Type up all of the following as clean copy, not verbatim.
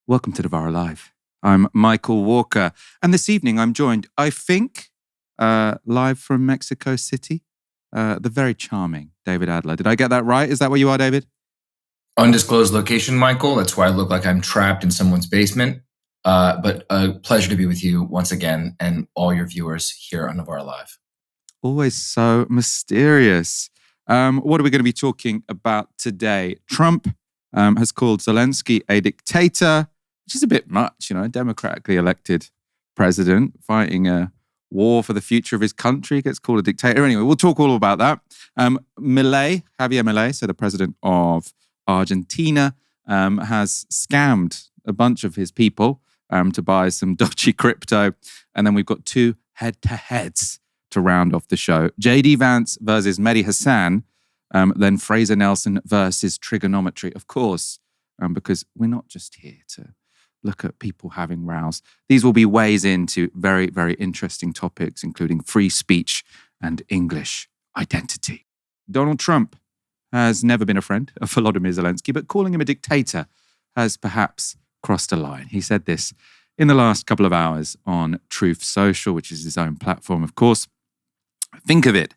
Welcome to Novara Live. I'm Michael Walker, and this evening I'm joined, I think, live from Mexico City, the very charming David Adler. Did I get that right? Is that where you are, David? Undisclosed location, Michael. That's why I look like I'm trapped in someone's basement. But a pleasure to be with you once again and all your viewers here on Novara Live. Always so mysterious. What are we going to be talking about today? Trump has called Zelenskyy a dictator, which is a bit much, a democratically elected president fighting a war for the future of his country gets called a dictator. Anyway, we'll talk all about that. Javier Milei, so the president of Argentina, has scammed a bunch of his people to buy some dodgy crypto. And then we've got two head-to-heads to round off the show. Vance versus Mehdi Hasan, then Fraser versus Triggernometry, of course, because we're not just here to look at people having rows. These will be ways into very, very interesting topics, including free speech and English identity. Donald Trump has never been a friend of Volodymyr Zelenskyy, but calling him a dictator has perhaps crossed a line. He said this in the last couple of hours on Truth Social, which is his own platform, of course. Think of it.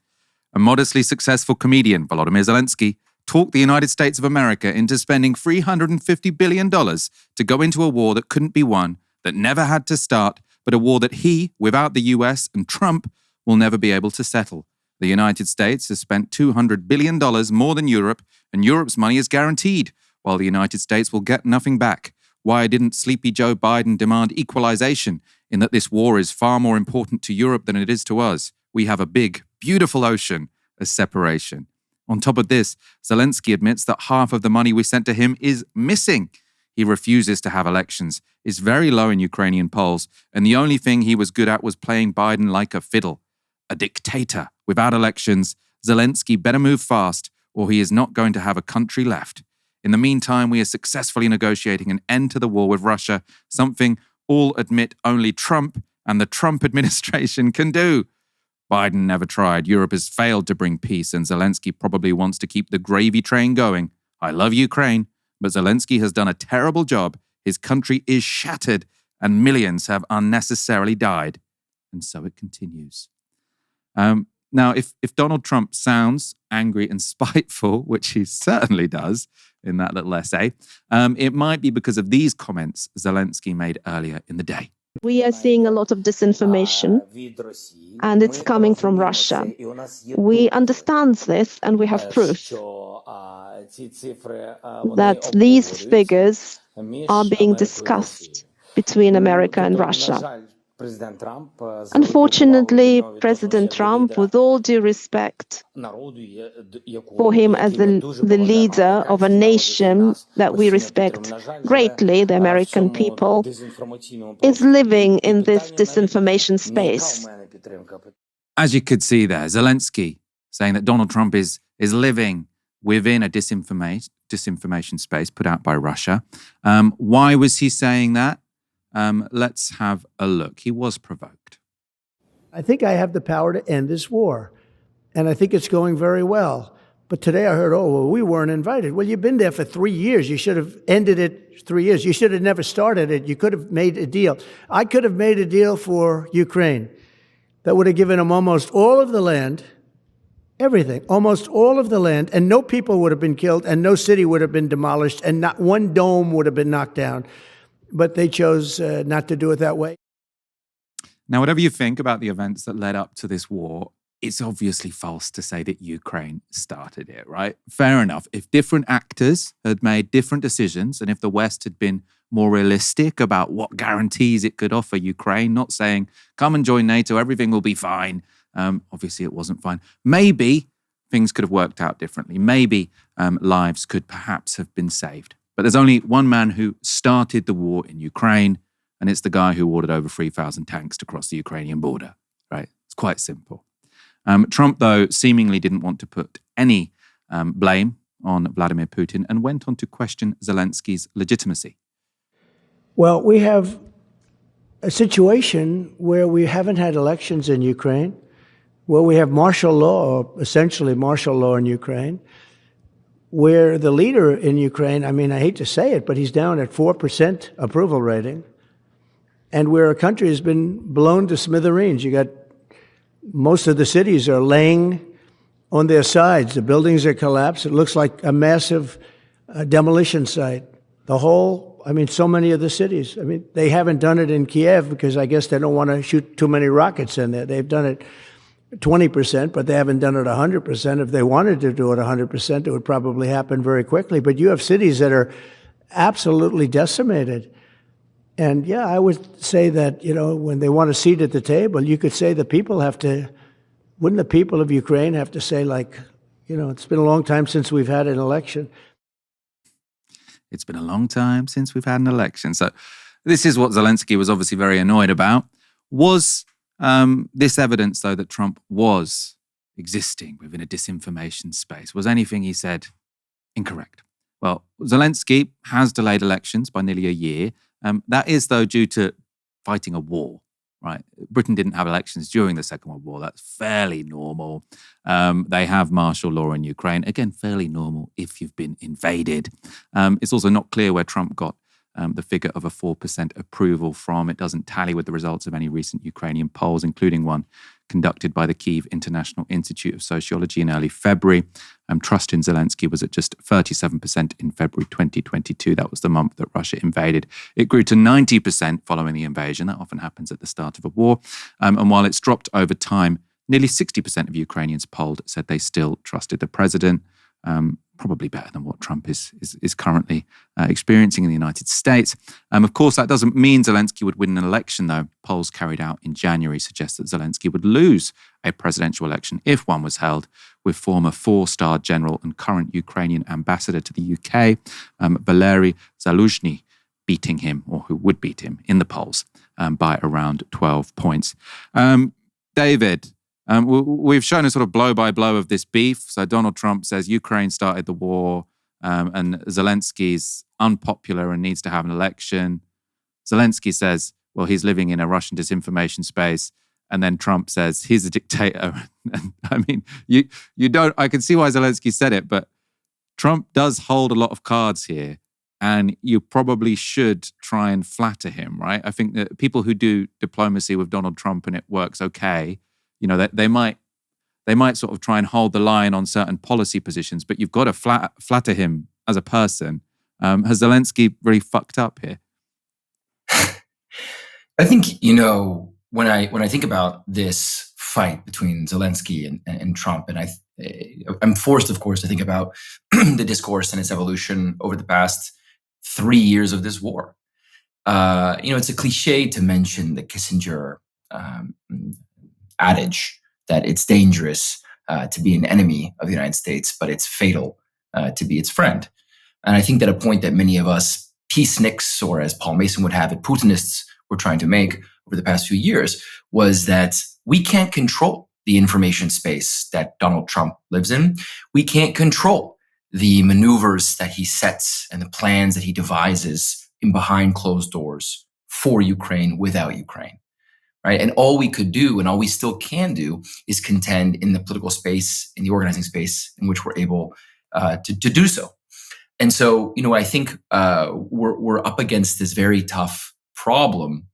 A modestly successful comedian, Volodymyr Zelenskyy, talked the United States of America into spending $350 billion to go into a war that couldn't be won, that never had to start, but a war that he, without the US and Trump, will never be able to settle. The United States has spent $200 billion more than Europe, and Europe's money is guaranteed, while the United States will get nothing back. Why didn't sleepy Joe Biden demand equalization, in that this war is far more important to Europe than it is to us? We have a big, beautiful ocean as separation. On top of this, Zelenskyy admits that half of the money we sent to him is missing. He refuses to have elections, is very low in Ukrainian polls, and the only thing he was good at was playing Biden like a fiddle. A dictator without elections, Zelenskyy better move fast, or he is not going to have a country left. In the meantime, we are successfully negotiating an end to the war with Russia, something all admit only Trump and the Trump administration can do. Biden never tried. Europe has failed to bring peace, and Zelenskyy probably wants to keep the gravy train going. I love Ukraine, but Zelenskyy has done a terrible job. His country is shattered, and millions have unnecessarily died. And so it continues. Now, if Donald Trump sounds angry and spiteful, which he certainly does in that little essay, it might be because of these comments Zelenskyy made earlier in the day. We are seeing a lot of disinformation, and it's coming from Russia. We understand this, and we have proof that these figures are being discussed between America and Russia. Unfortunately, President Trump, with all due respect for him as the leader of a nation that we respect greatly, the American people, is living in this disinformation space. As you could see there, Zelenskyy saying that Donald Trump is living within a disinformation space put out by Russia. Why was he saying that? Let's have a look. He was provoked. I think I have the power to end this war, and I think it's going very well. But today I heard, we weren't invited. Well, you've been there for 3 years. You should have ended it 3 years. You should have never started it. You could have made a deal. I could have made a deal for Ukraine that would have given them almost all of the land, everything, almost all of the land, and no people would have been killed, and no city would have been demolished, and not one dome would have been knocked down. But they chose not to do it that way. Now, whatever you think about the events that led up to this war, it's obviously false to say that Ukraine started it, right? Fair enough. If different actors had made different decisions, and if the West had been more realistic about what guarantees it could offer Ukraine, not saying, come and join NATO, everything will be fine. Obviously, it wasn't fine. Maybe things could have worked out differently. Maybe lives could perhaps have been saved. But there's only one man who started the war in Ukraine, and it's the guy who ordered over 3,000 tanks to cross the Ukrainian border, right? It's quite simple. Trump, though, seemingly didn't want to put any blame on Vladimir Putin and went on to question Zelenskyy's legitimacy. Well, we have a situation where we haven't had elections in Ukraine, where we have martial law, or essentially martial law in Ukraine. where the leader in Ukraine, I mean, I hate to say it, but he's down at 4% approval rating, and where a country has been blown to smithereens. You got most of the cities are laying on their sides. The buildings are collapsed. It looks like a massive demolition site. So many of the cities. I mean, they haven't done it in Kiev because I guess they don't want to shoot too many rockets in there. They've done it 20%, but they haven't done it 100%. If they wanted to do it 100%, it would probably happen very quickly. But you have cities that are absolutely decimated. And yeah, I would say that, when they want a seat at the table, you could say the people wouldn't the people of Ukraine have to say, it's been a long time since we've had an election. It's been a long time since we've had an election. So this is what Zelenskyy was obviously very annoyed about. Was this evidence, though, that Trump was existing within a disinformation space? Was anything he said incorrect? Well, Zelenskyy has delayed elections by nearly a year. That is, though, due to fighting a war, right? Britain didn't have elections during the Second World War. That's fairly normal. They have martial law in Ukraine. Again, fairly normal if you've been invaded. It's also not clear where Trump got the figure of a 4% approval from. It doesn't tally with the results of any recent Ukrainian polls, including one conducted by the Kyiv International Institute of Sociology in early February. Trust in Zelenskyy was at just 37% in February 2022. That was the month that Russia invaded. It grew to 90% following the invasion. That often happens at the start of a war. And while it's dropped over time, nearly 60% of Ukrainians polled said they still trusted the president. Probably better than what Trump is currently experiencing in the United States. Of course, that doesn't mean Zelenskyy would win an election, though. Polls carried out in January suggest that Zelenskyy would lose a presidential election if one was held, with former four-star general and current Ukrainian ambassador to the UK, Valery Zaluzhny, beating him, or who would beat him, in the polls by around 12 points. David, we've shown a sort of blow-by-blow of this beef. So Donald Trump says Ukraine started the war and Zelensky's unpopular and needs to have an election. Zelenskyy says, well, he's living in a Russian disinformation space. And then Trump says, he's a dictator. And I mean, I can see why Zelenskyy said it, but Trump does hold a lot of cards here. And you probably should try and flatter him, right? I think that people who do diplomacy with Donald Trump and it works okay, they might sort of try and hold the line on certain policy positions, but you've got to flatter him as a person. Has Zelenskyy really fucked up here? I think, when I think about this fight between Zelenskyy and Trump, and I'm forced, of course, to think about the discourse and its evolution over the past 3 years of this war. It's a cliche to mention the Kissinger adage that it's dangerous to be an enemy of the United States, but it's fatal to be its friend. And I think that a point that many of us peaceniks, or as Paul Mason would have it, Putinists, were trying to make over the past few years was that we can't control the information space that Donald Trump lives in. We can't control the maneuvers that he sets and the plans that he devises in behind closed doors for Ukraine without Ukraine. Right? And all we could do, and all we still can do, is contend in the political space, in the organizing space in which we're able to do so. And so, I think we're up against this very tough problem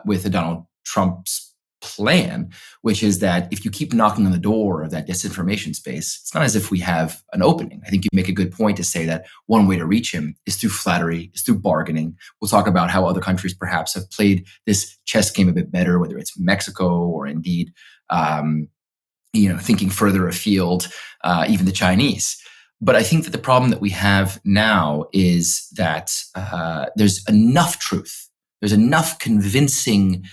with Donald Trump's plan, which is that if you keep knocking on the door of that disinformation space, it's not as if we have an opening. I think you make a good point to say that one way to reach him is through flattery, is through bargaining. We'll talk about how other countries perhaps have played this chess game a bit better, whether it's Mexico or indeed, thinking further afield, even the Chinese. But I think that the problem that we have now is that there's enough truth, there's enough convincing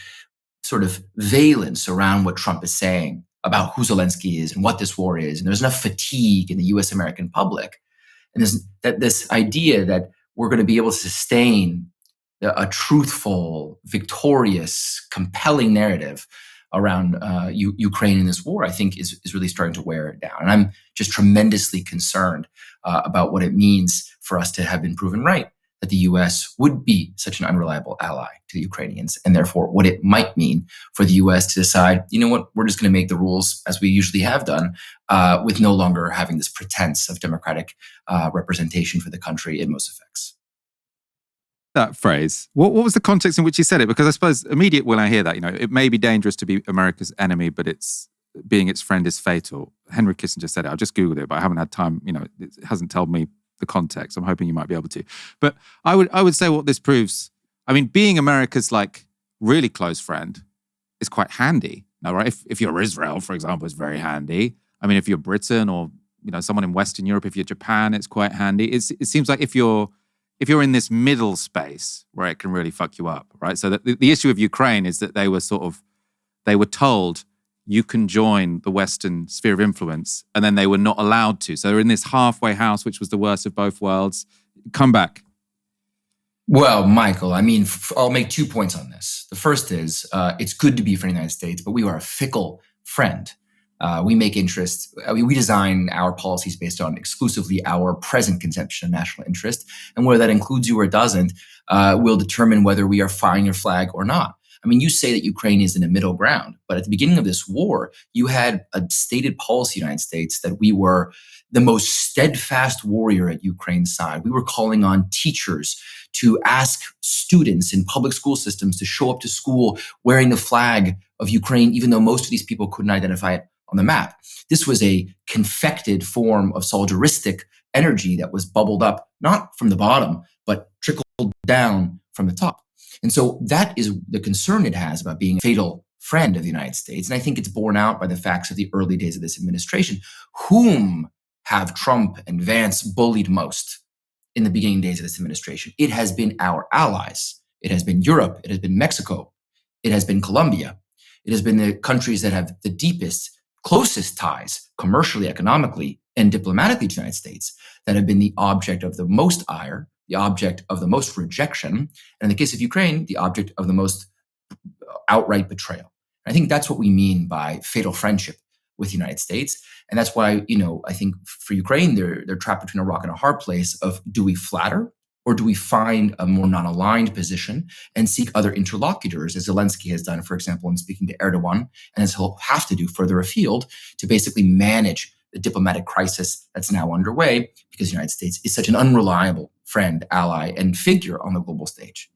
sort of valence around what Trump is saying about who Zelenskyy is and what this war is. And there's enough fatigue in the US American public. And there's this idea that we're going to be able to sustain a truthful, victorious, compelling narrative around Ukraine in this war, I think is really starting to wear it down. And I'm just tremendously concerned about what it means for us to have been proven right, that the US would be such an unreliable ally to the Ukrainians, and therefore what it might mean for the US to decide, you know what, we're just going to make the rules as we usually have done, with no longer having this pretense of democratic representation for the country in most effects. That phrase, what was the context in which he said it? Because I suppose immediate when I hear that, it may be dangerous to be America's enemy, but being its friend is fatal. Henry Kissinger said it. I just Googled it, but I haven't had time, it hasn't told me the context. I'm hoping you might be able to. But I would say what this proves, being America's really close friend is quite handy. Now, right? If you're Israel, for example, it's very handy. If you're Britain or someone in Western Europe, if you're Japan, it's quite handy. It seems like if you're in this middle space where it can really fuck you up, right? So the issue of Ukraine is that they were told you can join the Western sphere of influence, and then they were not allowed to. So they're in this halfway house, which was the worst of both worlds. Come back. Well, Michael, I'll make 2 points on this. The first is, it's good to be a friend of the United States, but we are a fickle friend. We make interests. We design our policies based on exclusively our present conception of national interest. And whether that includes you or doesn't, will determine whether we are flying your flag or not. You say that Ukraine is in a middle ground, but at the beginning of this war, you had a stated policy in the United States that we were the most steadfast warrior at Ukraine's side. We were calling on teachers to ask students in public school systems to show up to school wearing the flag of Ukraine, even though most of these people couldn't identify it on the map. This was a confected form of solidaristic energy that was bubbled up, not from the bottom, but trickled down from the top. And so that is the concern it has about being a fatal friend of the United States. And I think it's borne out by the facts of the early days of this administration. Whom have Trump and Vance bullied most in the beginning days of this administration? It has been our allies. It has been Europe. It has been Mexico. It has been Colombia. It has been the countries that have the deepest, closest ties commercially, economically, and diplomatically to the United States that have been the object of the most ire, the object of the most rejection, and in the case of Ukraine, the object of the most outright betrayal. I think that's what we mean by fatal friendship with the United States. And that's why, I think for Ukraine, they're trapped between a rock and a hard place of, do we flatter or do we find a more non-aligned position and seek other interlocutors, as Zelenskyy has done, for example, in speaking to Erdogan, and as he'll have to do further afield to basically manage the diplomatic crisis that's now underway because the United States is such an unreliable friend, ally, and figure on the global stage.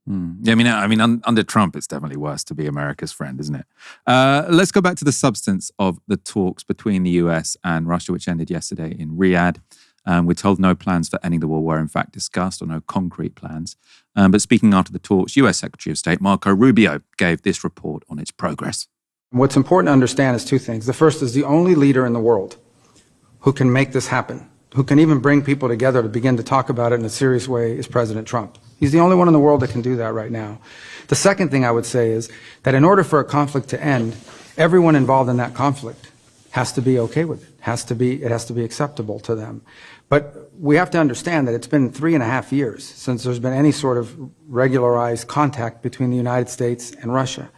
Yeah, under Trump, it's definitely worse to be America's friend, isn't it? Let's go back to the substance of the talks between the US and Russia, which ended yesterday in Riyadh. We're told no plans for ending the war were in fact discussed, or no concrete plans. But speaking after the talks, US Secretary of State Marco Rubio gave this report on its progress. What's important to understand is two things. The first is the only leader in the world who can make this happen, who can even bring people together to begin to talk about it in a serious way, is President Trump. He's the only one in the world that can do that right now. The second thing I would say is that in order for a conflict to end, everyone involved in that conflict has to be okay with it. It has to be acceptable to them. But we have to understand that it's been 3.5 years since there's been any sort of regularized contact between the United States and Russia,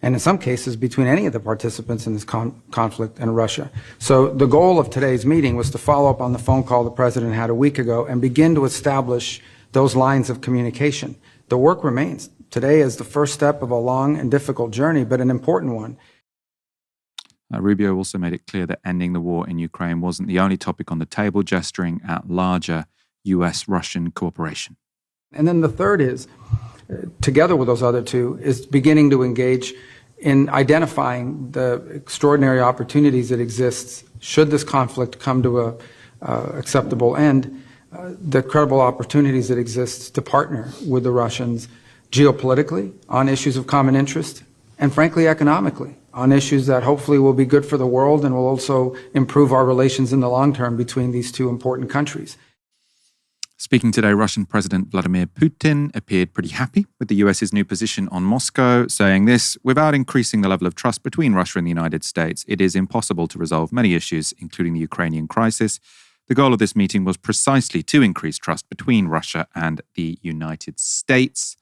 and in some cases between any of the participants in this conflict and Russia. So the goal of today's meeting was to follow up on the phone call the president had a week ago and begin to establish those lines of communication. The work remains. Today is the first step of a long and difficult journey, but an important one. Rubio also made it clear that ending the war in Ukraine wasn't the only topic on the table, gesturing at larger US-Russian cooperation. And then the third is, together with those other two, is beginning to engage in identifying the extraordinary opportunities that exist should this conflict come to a acceptable end, the credible opportunities that exist to partner with the Russians geopolitically on issues of common interest, and frankly economically on issues that hopefully will be good for the world and will also improve our relations in the long term between these two important countries. Speaking today, Russian President Vladimir Putin appeared pretty happy with the US's new position on Moscow, saying this: without increasing the level of trust between Russia and the United States, it is impossible to resolve many issues, including the Ukrainian crisis. The goal of this meeting was precisely to increase trust between Russia and the United States.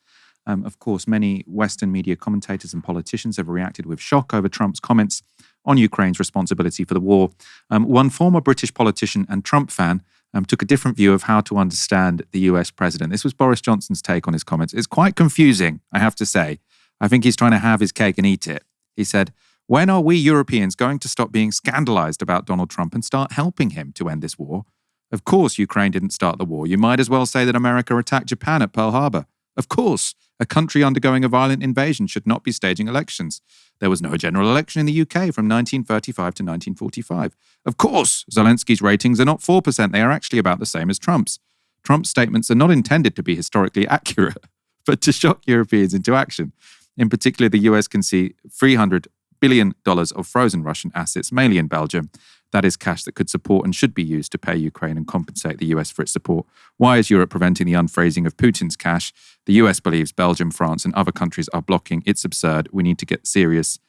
Of course, many Western media commentators and politicians have reacted with shock over Trump's comments on Ukraine's responsibility for the war. One former British politician and Trump fan took a different view of how to understand the US president. This was Boris Johnson's take on his comments. It's quite confusing, I have to say. I think he's trying to have his cake and eat it. He said, "When are we Europeans going to stop being scandalized about Donald Trump and start helping him to end this war? Of course, Ukraine didn't start the war. You might as well say that America attacked Japan at Pearl Harbor. Of course, a country undergoing a violent invasion should not be staging elections. There was no general election in the UK from 1935 to 1945. Of course, Zelensky's ratings are not 4%. They are actually about the same as Trump's. Trump's statements are not intended to be historically accurate, but to shock Europeans into action. In particular, the US can see $300 billion of frozen Russian assets, mainly in Belgium. That is cash that could support and should be used to pay Ukraine and compensate the US for its support. Why is Europe preventing the unfreezing of Putin's cash? The US believes Belgium, France, and other countries are blocking. It's absurd. We need to get serious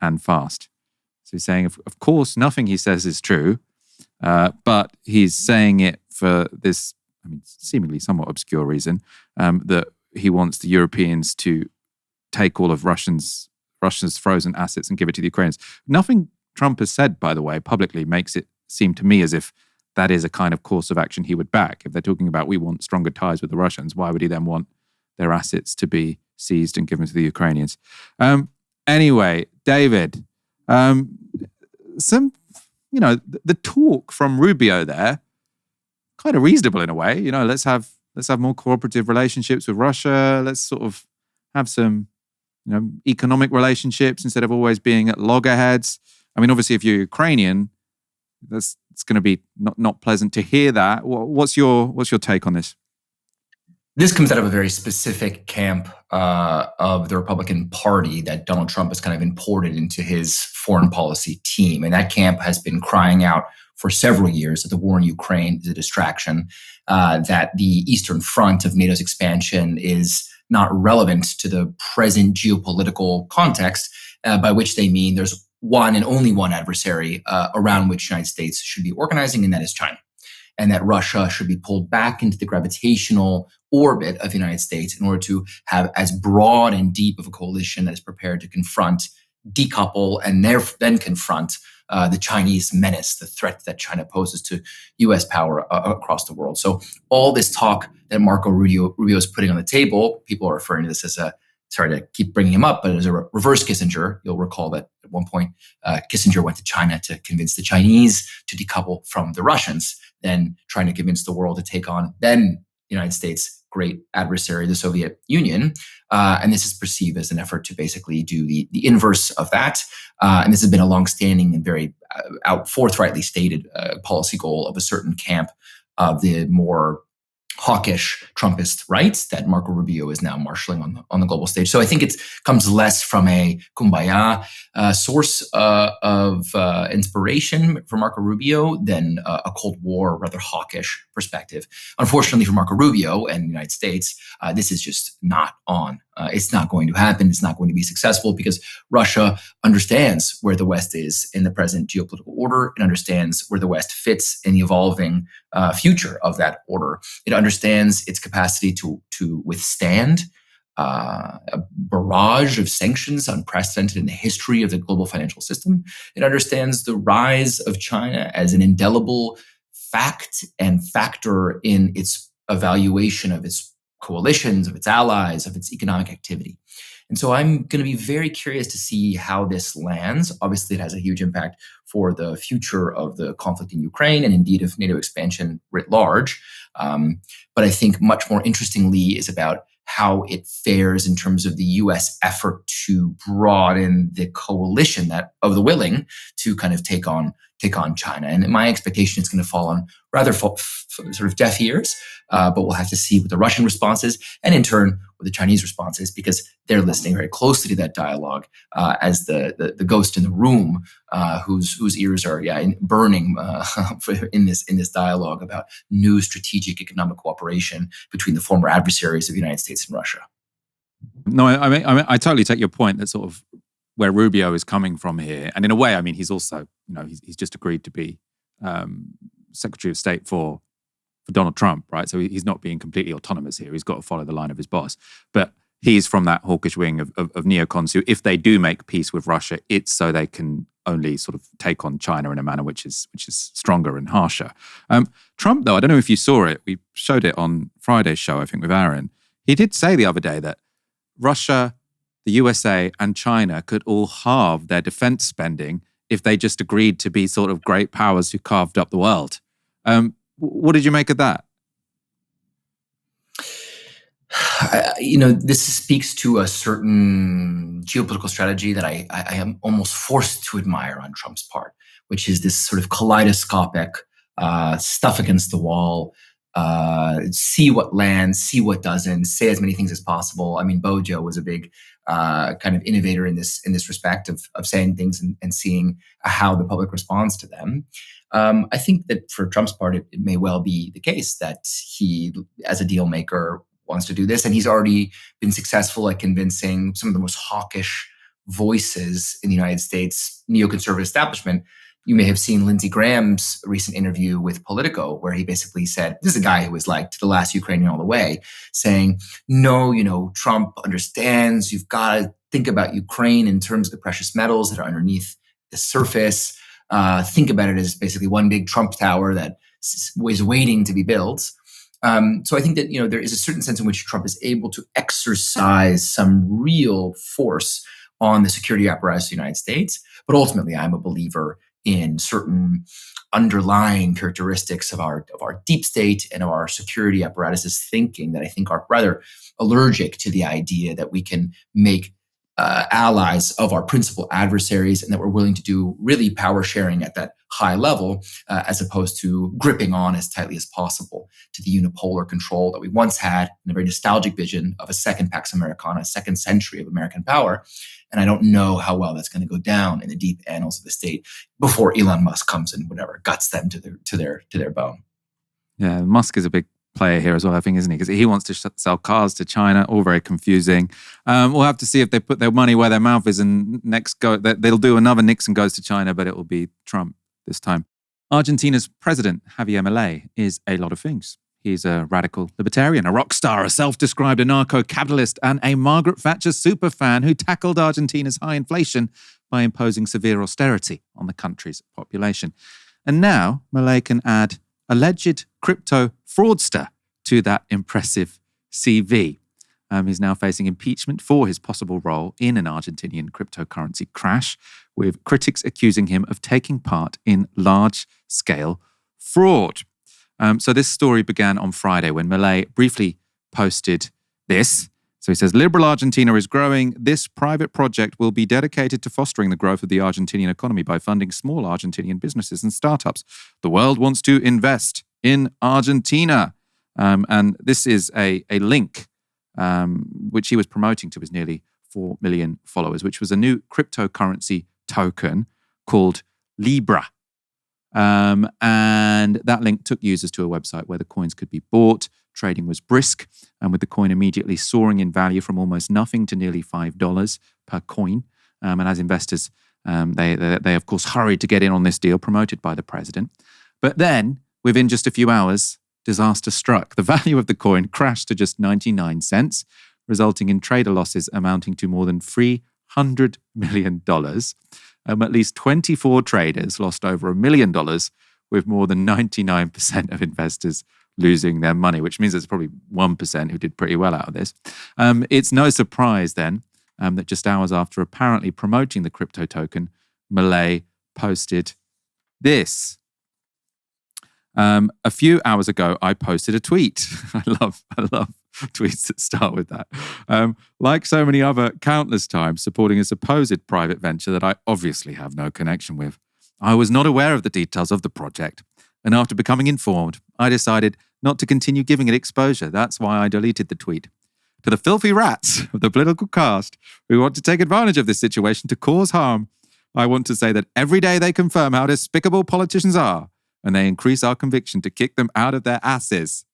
and fast." So he's saying, of course, nothing he says is true, but he's saying it for this, seemingly somewhat obscure reason, that he wants the Europeans to take all of Russia's frozen assets and give it to the Ukrainians. Nothing Trump has said, by the way, publicly makes it seem to me as if that is a kind of course of action he would back. If they're talking about we want stronger ties with the Russians, why would he then want their assets to be seized and given to the Ukrainians? Anyway, David, the talk from Rubio there, kind of reasonable in a way. Let's have more cooperative relationships with Russia. Let's sort of have some economic relationships instead of always being at loggerheads. Obviously, if you're Ukrainian, it's going to be not pleasant to hear that. What's your take on this? This comes out of a very specific camp of the Republican Party that Donald Trump has kind of imported into his foreign policy team. And that camp has been crying out for several years that the war in Ukraine is a distraction, that the Eastern Front of NATO's expansion is not relevant to the present geopolitical context, by which they mean there's one and only one adversary around which the United States should be organizing, and that is China. And that Russia should be pulled back into the gravitational orbit of the United States in order to have as broad and deep of a coalition that is prepared to confront, decouple, and then confront the Chinese menace, the threat that China poses to U.S. power across the world. So all this talk that Marco Rubio is putting on the table, people are referring to this as sorry to keep bringing him up, but as a reverse Kissinger. You'll recall that at one point, Kissinger went to China to convince the Chinese to decouple from the Russians, then trying to convince the world to take on then the United States' great adversary, the Soviet Union. And this is perceived as an effort to basically do the inverse of that. And this has been a longstanding and very forthrightly stated policy goal of a certain camp of the more hawkish Trumpist right that Marco Rubio is now marshaling on the global stage. So I think it comes less from a kumbaya source of inspiration for Marco Rubio than a Cold War, rather hawkish perspective. Unfortunately for Marco Rubio and the United States, this is just not on. It's not going to happen. It's not going to be successful because Russia understands where the West is in the present geopolitical order. It understands where the West fits in the evolving future of that order. It understands its capacity to withstand a barrage of sanctions unprecedented in the history of the global financial system. It understands the rise of China as an indelible fact and factor in its evaluation of its coalitions, of its allies, of its economic activity. And so I'm going to be very curious to see how this lands. Obviously, it has a huge impact for the future of the conflict in Ukraine and indeed of NATO expansion writ large. But I think much more interestingly is about how it fares in terms of the U.S. effort to broaden the coalition that of the willing to kind of take on China. And my expectation is going to fall on rather sort of deaf ears, but we'll have to see what the Russian response is, and in turn what the Chinese response is, because they're listening very closely to that dialogue as the ghost in the room, whose ears are burning in this dialogue about new strategic economic cooperation between the former adversaries of the United States and Russia. No, I totally take your point. That sort of where Rubio is coming from here, and in a way, I mean, he's also, he's just agreed to be Secretary of State for Donald Trump, right? So he's not being completely autonomous here. He's got to follow the line of his boss. But he's from that hawkish wing of neocons who, if they do make peace with Russia, it's so they can only sort of take on China in a manner which is stronger and harsher. Trump, though, I don't know if you saw it. We showed it on Friday's show, I think, with Aaron. He did say the other day that Russia, the USA, and China could all halve their defense spending if they just agreed to be sort of great powers who carved up the world. What did you make of that? This speaks to a certain geopolitical strategy that I am almost forced to admire on Trump's part, which is this sort of kaleidoscopic stuff against the wall, see what lands, see what doesn't, say as many things as possible. I mean, Bojo was a big kind of innovator in this respect of saying things and seeing how the public responds to them. I think that for Trump's part, it may well be the case that he, as a deal maker, wants to do this. And he's already been successful at convincing some of the most hawkish voices in the United States neoconservative establishment. You may have seen Lindsey Graham's recent interview with Politico, where he basically said, this is a guy who was like to the last Ukrainian all the way, saying, no, Trump understands you've got to think about Ukraine in terms of the precious metals that are underneath the surface. Think about it as basically one big Trump tower that is waiting to be built. So I think that, there is a certain sense in which Trump is able to exercise some real force on the security apparatus of the United States. But ultimately, I'm a believer in certain underlying characteristics of our deep state and of our security apparatuses thinking that I think are rather allergic to the idea that we can make allies of our principal adversaries and that we're willing to do really power sharing at that high level as opposed to gripping on as tightly as possible to the unipolar control that we once had in a very nostalgic vision of a second Pax Americana, a second century of American power. And I don't know how well that's going to go down in the deep annals of the state before Elon Musk comes and guts them to their bone. Yeah, Musk is a big player here as well, I think, isn't he? Because he wants to sell cars to China, all very confusing. We'll have to see if they put their money where their mouth is and they'll do another Nixon goes to China, but it will be Trump this time. Argentina's president, Javier Milei, is a lot of things. He's a radical libertarian, a rock star, a self-described anarcho-capitalist, and a Margaret Thatcher superfan who tackled Argentina's high inflation by imposing severe austerity on the country's population. And now Milei can add alleged crypto fraudster to that impressive CV. He's now facing impeachment for his possible role in an Argentinian cryptocurrency crash, with critics accusing him of taking part in large-scale fraud. So this story began on Friday when Milei briefly posted this. So he says, liberal Argentina is growing. This private project will be dedicated to fostering the growth of the Argentinian economy by funding small Argentinian businesses and startups. The world wants to invest in Argentina. And this is a link which he was promoting to his nearly 4 million followers, which was a new cryptocurrency token called Libra. And that link took users to a website where the coins could be bought. Trading was brisk, and with the coin immediately soaring in value from almost nothing to nearly $5 per coin. And as investors, they of course hurried to get in on this deal promoted by the president. But then, within just a few hours, disaster struck. The value of the coin crashed to just 99 cents, resulting in trader losses amounting to more than $300 million. At least 24 traders lost over $1 million, with more than 99% of investors losing their money, which means there's probably 1% who did pretty well out of this. It's no surprise then that just hours after apparently promoting the crypto token, Milei posted this. A few hours ago, I posted a tweet. I love tweets that start with that. Like so many other countless times supporting a supposed private venture that I obviously have no connection with. I was not aware of the details of the project, and after becoming informed, I decided not to continue giving it exposure. That's why I deleted the tweet. To the filthy rats of the political caste who want to take advantage of this situation to cause harm, I want to say that every day they confirm how despicable politicians are, and they increase our conviction to kick them out of their asses.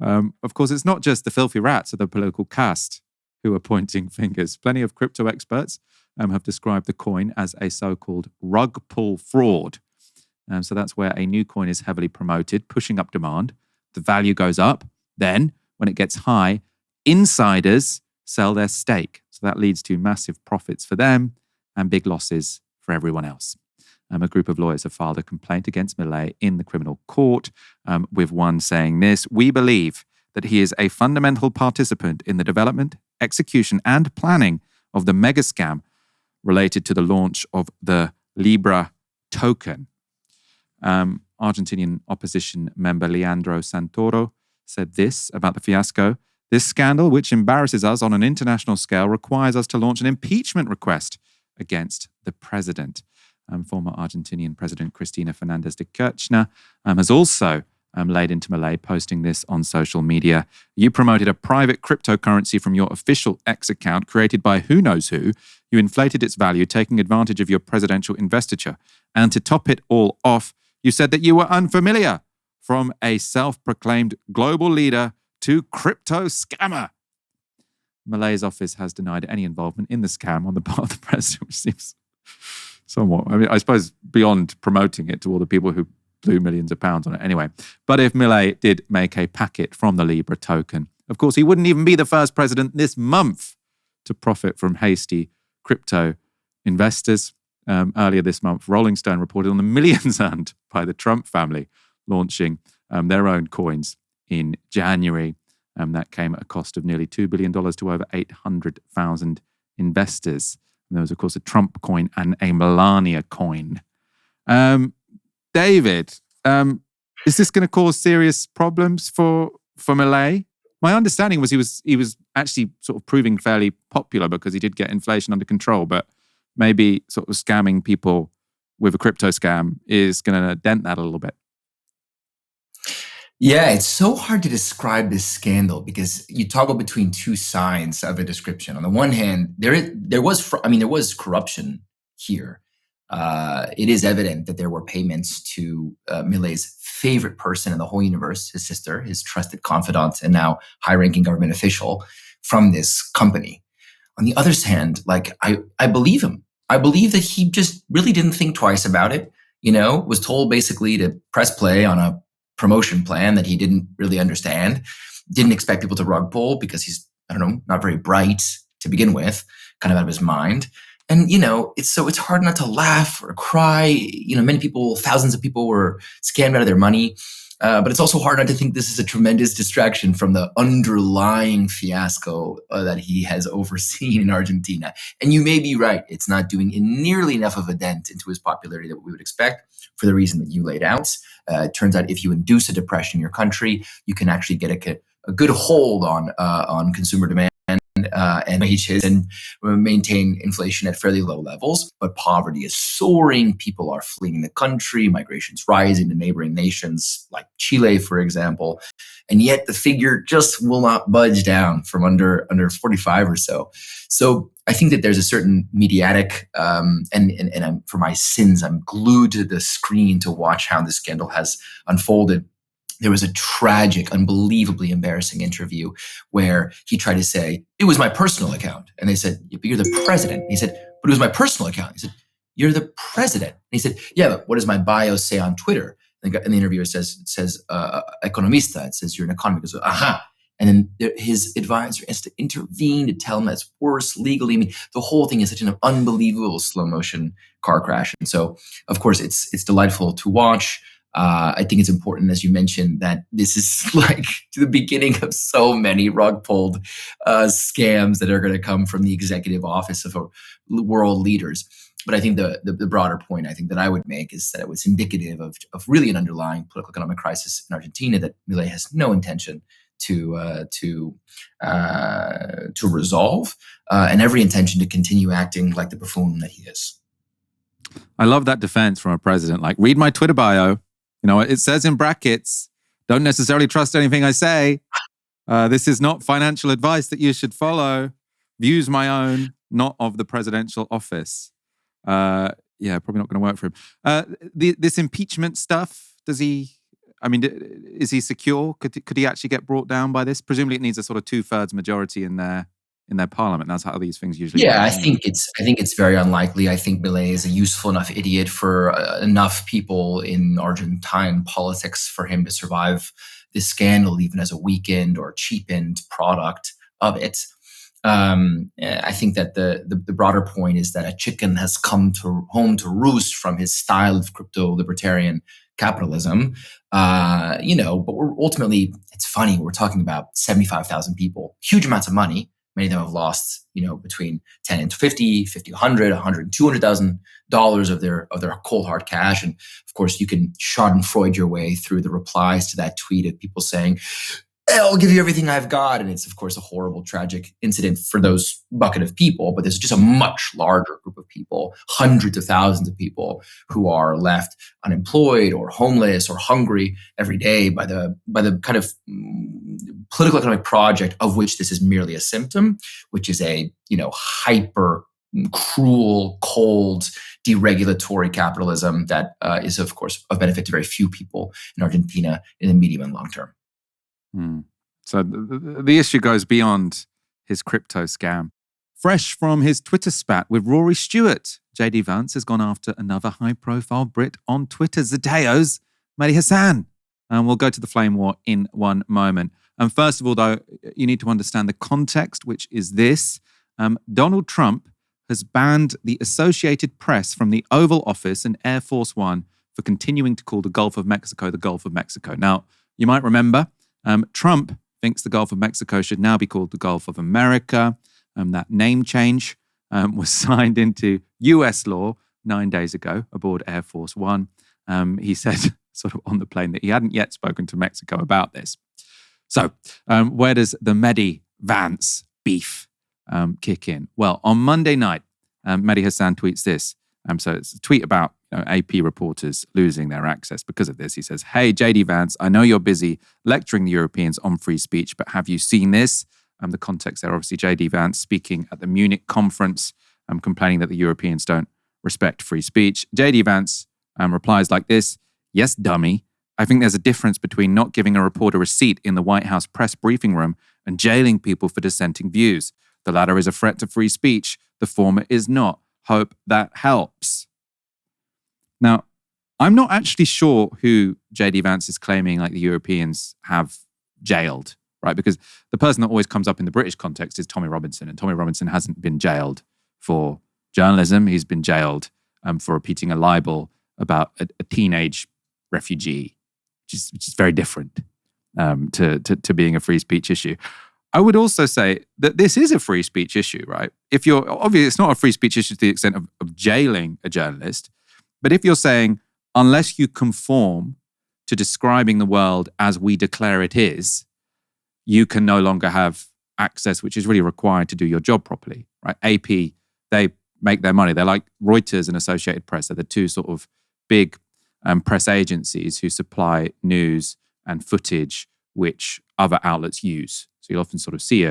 Of course, it's not just the filthy rats of the political caste who are pointing fingers. Plenty of crypto experts have described the coin as a so-called rug pull fraud. So that's where a new coin is heavily promoted, pushing up demand. The value goes up. Then, when it gets high, insiders sell their stake. So that leads to massive profits for them and big losses for everyone else. A group of lawyers have filed a complaint against Milei in the criminal court, with one saying this: "We believe that he is a fundamental participant in the development, execution, and planning of the mega scam related to the launch of the Libra token." Argentinian opposition member Leandro Santoro said this about the fiasco: "This scandal, which embarrasses us on an international scale, requires us to launch an impeachment request against the president." Former Argentinian President Cristina Fernández de Kirchner has also laid into Milei, posting this on social media. "You promoted a private cryptocurrency from your official X account created by who knows who. You inflated its value, taking advantage of your presidential investiture. And to top it all off, you said that you were unfamiliar. From a self-proclaimed global leader to crypto scammer." Milei's office has denied any involvement in the scam on the part of the president, which seems somewhat, I suppose, beyond promoting it to all the people who blew millions of pounds on it anyway. But if Milei did make a packet from the Libra token, of course, he wouldn't even be the first president this month to profit from hasty crypto investors. Earlier this month, Rolling Stone reported on the millions earned by the Trump family launching their own coins in January. That came at a cost of nearly $2 billion to over 800,000 investors. And there was, of course, a Trump coin and a Melania coin. David, is this going to cause serious problems for Milei? My understanding was he was actually sort of proving fairly popular because he did get inflation under control, but maybe sort of scamming people with a crypto scam is going to dent that a little bit. Yeah, it's so hard to describe this scandal because you toggle between two sides of a description. On the one hand, there was corruption here. It is evident that there were payments to Milei's favorite person in the whole universe, his sister, his trusted confidant, and now high-ranking government official from this company. On the other hand, I believe him. I believe that he just really didn't think twice about it. Was told basically to press play on a promotion plan that he didn't really understand, didn't expect people to rug pull because he's, not very bright to begin with, kind of out of his mind. And, it's hard not to laugh or cry. Many people, thousands of people were scammed out of their money. But it's also hard not to think this is a tremendous distraction from the underlying fiasco that he has overseen in Argentina. And you may be right. It's not doing nearly enough of a dent into his popularity that we would expect for the reason that you laid out. It turns out if you induce a depression in your country, you can actually get a good hold on consumer demand and wages and maintain inflation at fairly low levels. But poverty is soaring. People are fleeing the country. Migration's rising to neighboring nations like Chile, for example. And yet the figure just will not budge down from under 45 or so. So I think that there's a certain mediatic, and for my sins, I'm glued to the screen to watch how this scandal has unfolded. There was a tragic, unbelievably embarrassing interview where he tried to say, it was my personal account. And they said, yeah, but you're the president. And he said, but it was my personal account. He said, you're the president. And he said, yeah, but what does my bio say on Twitter? And the interviewer says, economista. It says, you're an economist. He goes, aha. And then his advisor has to intervene to tell him that's worse legally. I mean, the whole thing is such an unbelievable slow motion car crash. And so, of course, it's delightful to watch. I think it's important, as you mentioned, that this is like the beginning of so many rug pulled scams that are going to come from the executive office of world leaders. But I think the broader point I think that I would make is that it was indicative of really an underlying political economic crisis in Argentina that Milei has no intention to resolve, and every intention to continue acting like the buffoon that he is. I love that defense from a president. Like, read my Twitter bio. It says in brackets, don't necessarily trust anything I say. This is not financial advice that you should follow. Views my own, not of the presidential office. Probably not going to work for him. This impeachment stuff, is he secure? Could he actually get brought down by this? Presumably it needs a sort of 2/3 majority in their parliament. That's how these things usually work. I think it's very unlikely. I think Milei is a useful enough idiot for enough people in Argentine politics for him to survive this scandal, even as a weakened or cheapened product of it. I think that the broader point is that a chicken has come home to roost from his style of crypto libertarian capitalism. But ultimately, it's funny. We're talking about 75,000 people, huge amounts of money. Many of them have lost, between 10 and 50, 100, 100, $200,000 of their cold hard cash. And of course, you can schadenfreude your way through the replies to that tweet of people saying, I'll give you everything I've got. And it's, of course, a horrible, tragic incident for those bucket of people. But there's just a much larger group of people, hundreds of thousands of people who are left unemployed or homeless or hungry every day by the kind of political economic project of which this is merely a symptom, which is a, hyper cruel, cold, deregulatory capitalism that is, of course, of benefit to very few people in Argentina in the medium and long term. So the issue goes beyond his crypto scam. Fresh from his Twitter spat with Rory Stewart, JD Vance has gone after another high-profile Brit on Twitter, Zadeo's Mehdi Hasan. And we'll go to the flame war in one moment. And first of all, though, you need to understand the context, which is this. Donald Trump has banned the Associated Press from the Oval Office and Air Force One for continuing to call the Gulf of Mexico the Gulf of Mexico. Now, you might remember, Trump thinks the Gulf of Mexico should now be called the Gulf of America. That name change was signed into US law 9 days ago aboard Air Force One. He said sort of on the plane that he hadn't yet spoken to Mexico about this. So where does the Mehdi Vance beef kick in? Well, on Monday night, Mehdi Hasan tweets this. So it's a tweet about AP reporters losing their access because of this. He says, "Hey, JD Vance, I know you're busy lecturing the Europeans on free speech, but have you seen this?" The context there, obviously, JD Vance speaking at the Munich conference, complaining that the Europeans don't respect free speech. JD Vance replies like this: "Yes, dummy. I think there's a difference between not giving a reporter a seat in the White House press briefing room and jailing people for dissenting views. The latter is a threat to free speech. The former is not. Hope that helps." Now, I'm not actually sure who JD Vance is claiming like the Europeans have jailed, right? Because the person that always comes up in the British context is Tommy Robinson, and Tommy Robinson hasn't been jailed for journalism. He's been jailed for repeating a libel about a teenage refugee, which is very different to being a free speech issue. I would also say that this is a free speech issue, right? If you're obviously, it's not a free speech issue to the extent of jailing a journalist, but if you're saying, unless you conform to describing the world as we declare it is, you can no longer have access, which is really required to do your job properly, right? AP, they make their money. They're like Reuters and Associated Press. They're the two sort of big press agencies who supply news and footage which other outlets use. So you'll often sort of see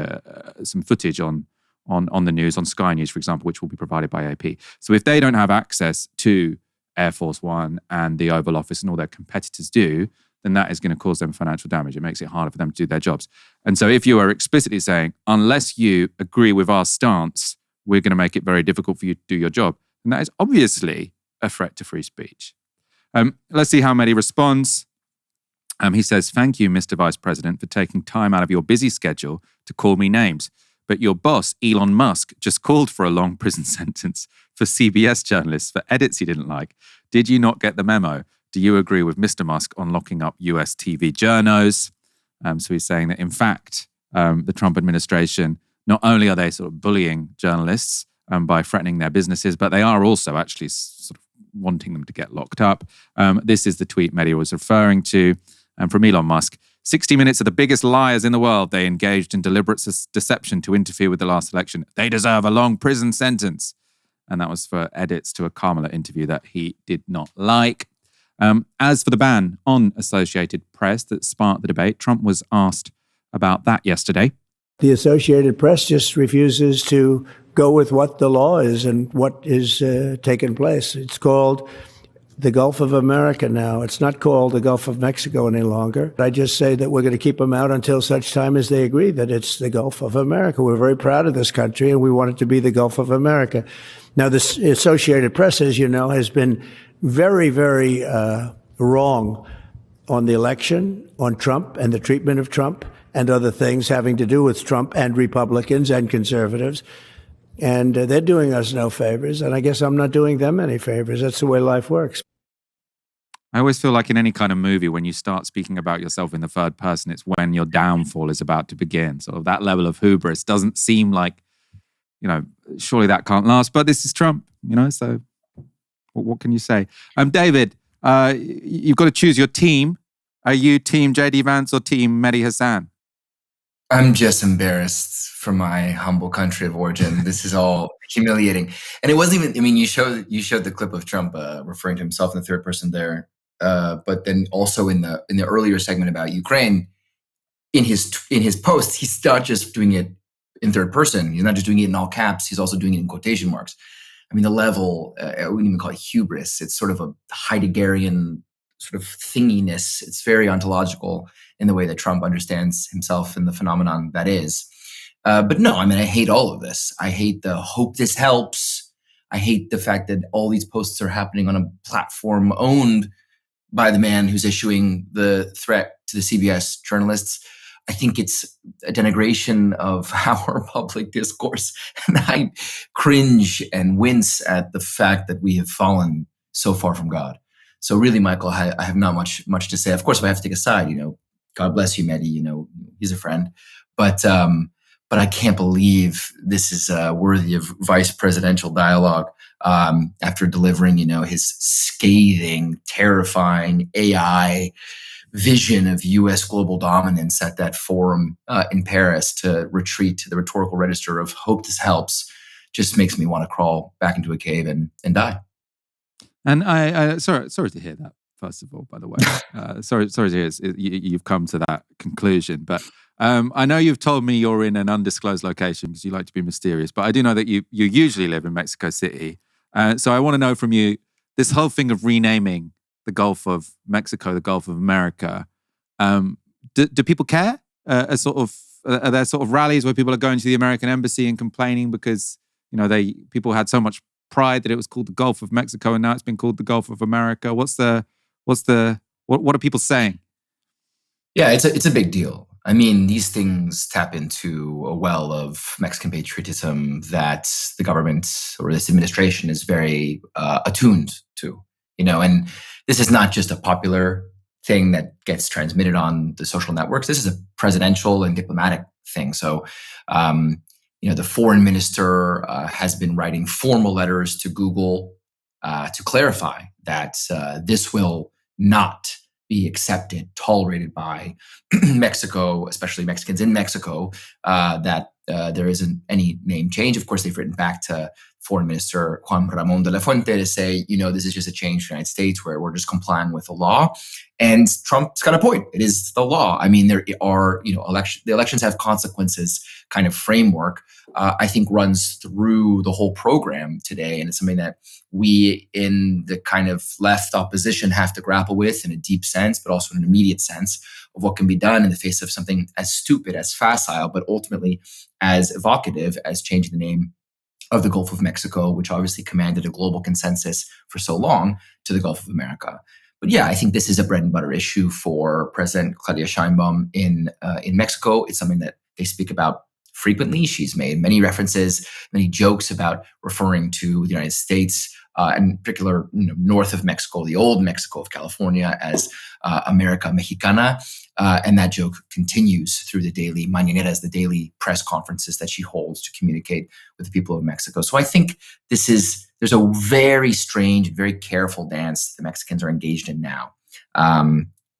some footage on the news, on Sky News, for example, which will be provided by AP. So if they don't have access to Air Force One and the Oval Office and all their competitors do, then that is going to cause them financial damage. It makes it harder for them to do their jobs. And so if you are explicitly saying, unless you agree with our stance, we're going to make it very difficult for you to do your job, then that is obviously a threat to free speech. Let's see how Mehdi responds. He says, "Thank you, Mr. Vice President, for taking time out of your busy schedule to call me names. But your boss, Elon Musk, just called for a long prison sentence for CBS journalists for edits he didn't like. Did you not get the memo? Do you agree with Mr. Musk on locking up US TV journos?" So he's saying that, in fact, the Trump administration, not only are they sort of bullying journalists by threatening their businesses, but they are also actually sort of wanting them to get locked up. This is the tweet Mehdi was referring to from Elon Musk. 60 Minutes are the biggest liars in the world. They engaged in deliberate deception to interfere with the last election. They deserve a long prison sentence. And that was for edits to a Kamala interview that he did not like. As for the ban on Associated Press that sparked the debate, Trump was asked about that yesterday. The Associated Press just refuses to go with what the law is and what is taking place. It's called the Gulf of America now. It's not called the Gulf of Mexico any longer. I just say that we're going to keep them out until such time as they agree that it's the Gulf of America. We're very proud of this country, and we want it to be the Gulf of America. Now, the Associated Press, as you know, has been very, very wrong on the election, on Trump and the treatment of Trump. and other things having to do with Trump and Republicans and conservatives. And they're doing us no favors. And I guess I'm not doing them any favors. That's the way life works. I always feel like in any kind of movie, when you start speaking about yourself in the third person, it's when your downfall is about to begin. Sort of that level of hubris doesn't seem like, surely that can't last. But this is Trump, so what can you say? David, you've got to choose your team. Are you team JD Vance or team Mehdi Hasan? I'm just embarrassed for my humble country of origin. This is all humiliating. And it wasn't even, you showed the clip of Trump referring to himself in the third person there. But then also in the earlier segment about Ukraine, in his posts, he's not just doing it in third person. He's not just doing it in all caps. He's also doing it in quotation marks. The level, I wouldn't even call it hubris. It's sort of a Heideggerian sort of thinginess. It's very ontological in the way that Trump understands himself and the phenomenon that is. But no, I hate all of this. I hate the hope this helps. I hate the fact that all these posts are happening on a platform owned by the man who's issuing the threat to the CBS journalists. I think it's a denigration of our public discourse. And I cringe and wince at the fact that we have fallen so far from God. So really, Michael, I have not much to say. Of course, if I have to take a side, God bless you, Mehdi, he's a friend. But I can't believe this is worthy of vice presidential dialogue after delivering, his scathing, terrifying AI vision of U.S. global dominance at that forum in Paris to retreat to the rhetorical register of hope this helps just makes me want to crawl back into a cave and die. And I sorry to hear that. First of all, by the way, sorry to hear you've come to that conclusion. But I know you've told me you're in an undisclosed location because you like to be mysterious. But I do know that you usually live in Mexico City. So I want to know from you this whole thing of renaming the Gulf of Mexico, the Gulf of America. Do people care? Are there sort of rallies where people are going to the American embassy and complaining because people had so much pride that it was called the Gulf of Mexico and now it's been called the Gulf of America? What are people saying? Yeah, it's a big deal. These things tap into a well of Mexican patriotism that the government or this administration is very attuned to. And this is not just a popular thing that gets transmitted on the social networks. This is a presidential and diplomatic thing. So, the foreign minister has been writing formal letters to Google to clarify that this will not be accepted, tolerated by Mexico, especially Mexicans in Mexico, that there isn't any name change. Of course, they've written back to Foreign Minister Juan Ramon de la Fuente to say, this is just a change for the United States where we're just complying with the law. And Trump's got a point. It is the law. There are, the elections have consequences kind of framework, I think runs through the whole program today. And it's something that we in the kind of left opposition have to grapple with in a deep sense, but also in an immediate sense of what can be done in the face of something as stupid, as facile, but ultimately as evocative as changing the name of the Gulf of Mexico, which obviously commanded a global consensus for so long, to the Gulf of America. But yeah, I think this is a bread and butter issue for President Claudia Sheinbaum in Mexico. It's something that they speak about frequently. She's made many references, many jokes about referring to the United States, and in particular, north of Mexico, the old Mexico of California, as America Mexicana. And that joke continues through the daily mañaneras, the daily press conferences that she holds to communicate with the people of Mexico. So I think there's a very strange, very careful dance the Mexicans are engaged in now,